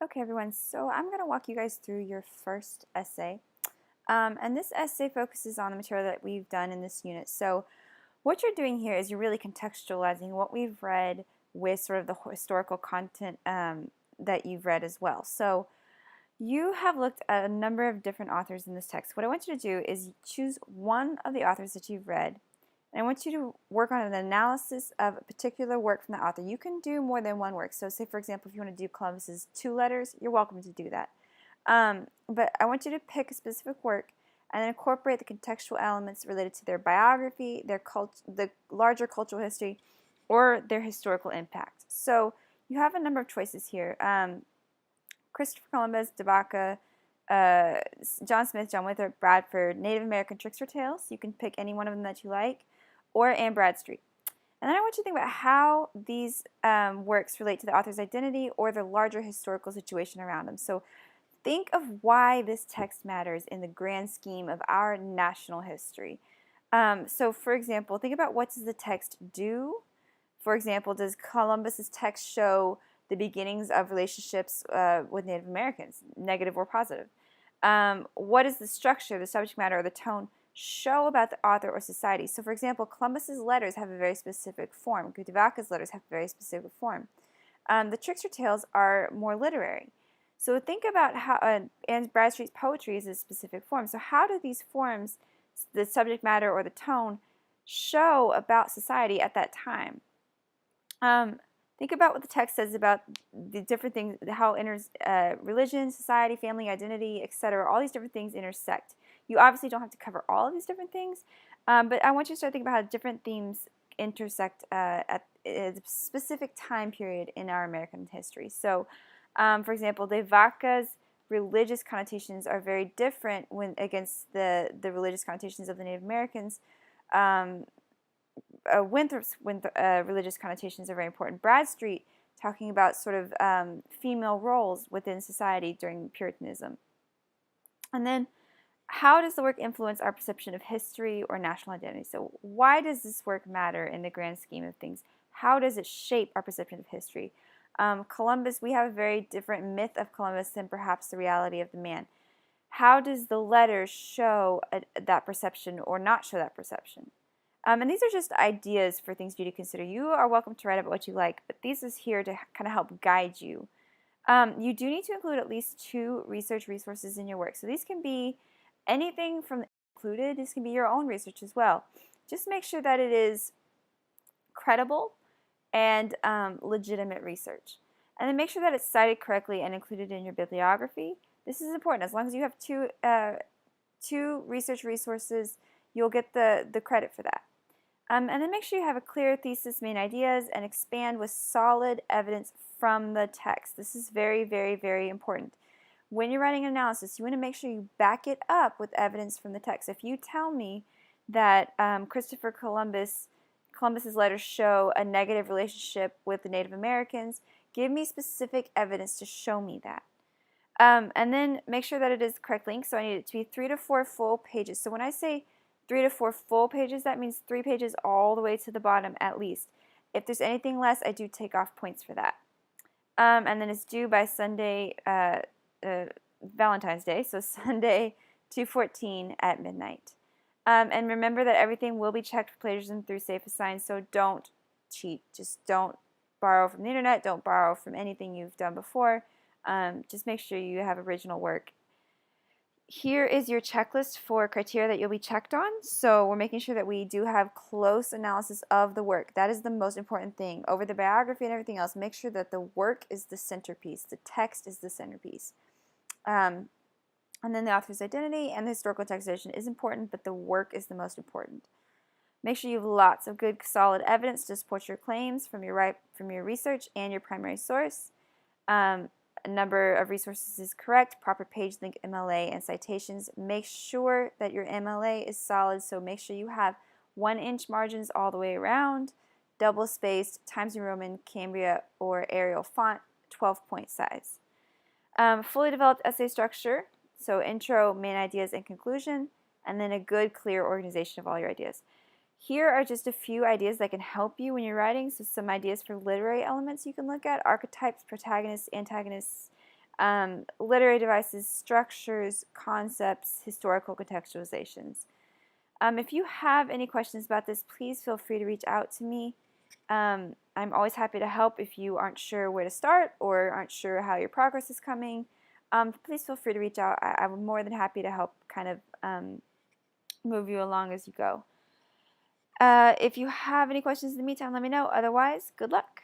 Okay, everyone, so I'm going to walk you guys through your first essay. And this essay focuses on the material that we've done in this unit. So what you're doing here is you're really contextualizing what we've read with sort of the historical content that you've read as well. So you have looked at a number of different authors in this text. What I want you to do is choose one of the authors that you've read, and I want you to work on an analysis of a particular work from the author. You can do more than one work. So say, for example, if you want to do Columbus's Two Letters, you're welcome to do that. But I want you to pick a specific work and then incorporate the contextual elements related to their biography, their the larger cultural history, or their historical impact. So you have a number of choices here. Christopher Columbus, De Vaca, John Smith, John Winthrop, Bradford, Native American Tricks or Tales. You can pick any one of them that you like, or Anne Bradstreet. And then I want you to think about how these works relate to the author's identity or the larger historical situation around them. So think of why this text matters in the grand scheme of our national history. So for example, think about, what does the text do? For example, does Columbus's text show the beginnings of relationships with Native Americans, negative or positive? What is the structure, the subject matter, or the tone show about the author or society? So for example, Columbus's letters have a very specific form. De Vaca's letters have a very specific form. The Tricks or Tales are more literary. So think about how Anne Bradstreet's poetry is a specific form. So how do these forms, the subject matter or the tone, show about society at that time? Think about what the text says about the different things, how religion, society, family, identity, etc. All these different things intersect. You obviously don't have to cover all of these different things, but I want you to start thinking about how different themes intersect at a specific time period in our American history. So, for example, De Vaca's religious connotations are very different against the religious connotations of the Native Americans. Winthrop's religious connotations are very important. Bradstreet talking about sort of female roles within society during Puritanism. And then, how does the work influence our perception of history or national identity? So why does this work matter in the grand scheme of things? How does it shape our perception of history? Columbus, we have a very different myth of Columbus than perhaps the reality of the man. How does the letter show that perception or not show that perception? And these are just ideas for things for you to consider. You are welcome to write about what you like, but these is here to kind of help guide you. You do need to include at least 2 research resources in your work. So these can be anything from included. This can be your own research as well. Just make sure that it is credible and legitimate research. And then make sure that it's cited correctly and included in your bibliography. This is important. As long as you have two research resources, you'll get the credit for that. And then make sure you have a clear thesis, main ideas, and expand with solid evidence from the text. This is very, very, very important. When you're writing an analysis, you want to make sure you back it up with evidence from the text. If you tell me that Christopher Columbus's letters show a negative relationship with the Native Americans, give me specific evidence to show me that. And then make sure that it is the correct length. So I need it to be 3 to 4 full pages. So when I say 3 to 4 full pages, that means 3 pages all the way to the bottom at least. If there's anything less, I do take off points for that. And then it's due by Sunday, Valentine's Day, so Sunday 2/14 at midnight. And remember that everything will be checked for plagiarism through Safe Assign, so don't cheat. Just don't borrow from the internet. Don't borrow from anything you've done before. Just make sure you have original work. Here is your checklist for criteria that you'll be checked on. So we're making sure that we do have close analysis of the work. That is the most important thing. Over the biography and everything else, make sure that the work is the centerpiece. The text is the centerpiece. And then the author's identity and the historical textualization is important, but the work is the most important. Make sure you have lots of good, solid evidence to support your claims from your research and your primary source. A number of resources is correct, proper page link MLA and citations. Make sure that your MLA is solid, so make sure you have 1-inch margins all the way around, double spaced, Times New Roman, Cambria, or Arial font, 12-point size. Fully developed essay structure, so intro, main ideas, and conclusion, and then a good, clear organization of all your ideas. Here are just a few ideas that can help you when you're writing. So some ideas for literary elements you can look at: archetypes, protagonists, antagonists, literary devices, structures, concepts, historical contextualizations. If you have any questions about this, please feel free to reach out to me. I'm always happy to help if you aren't sure where to start or aren't sure how your progress is coming. Please feel free to reach out. I'm more than happy to help kind of move you along as you go. If you have any questions in the meantime, let me know. Otherwise, good luck.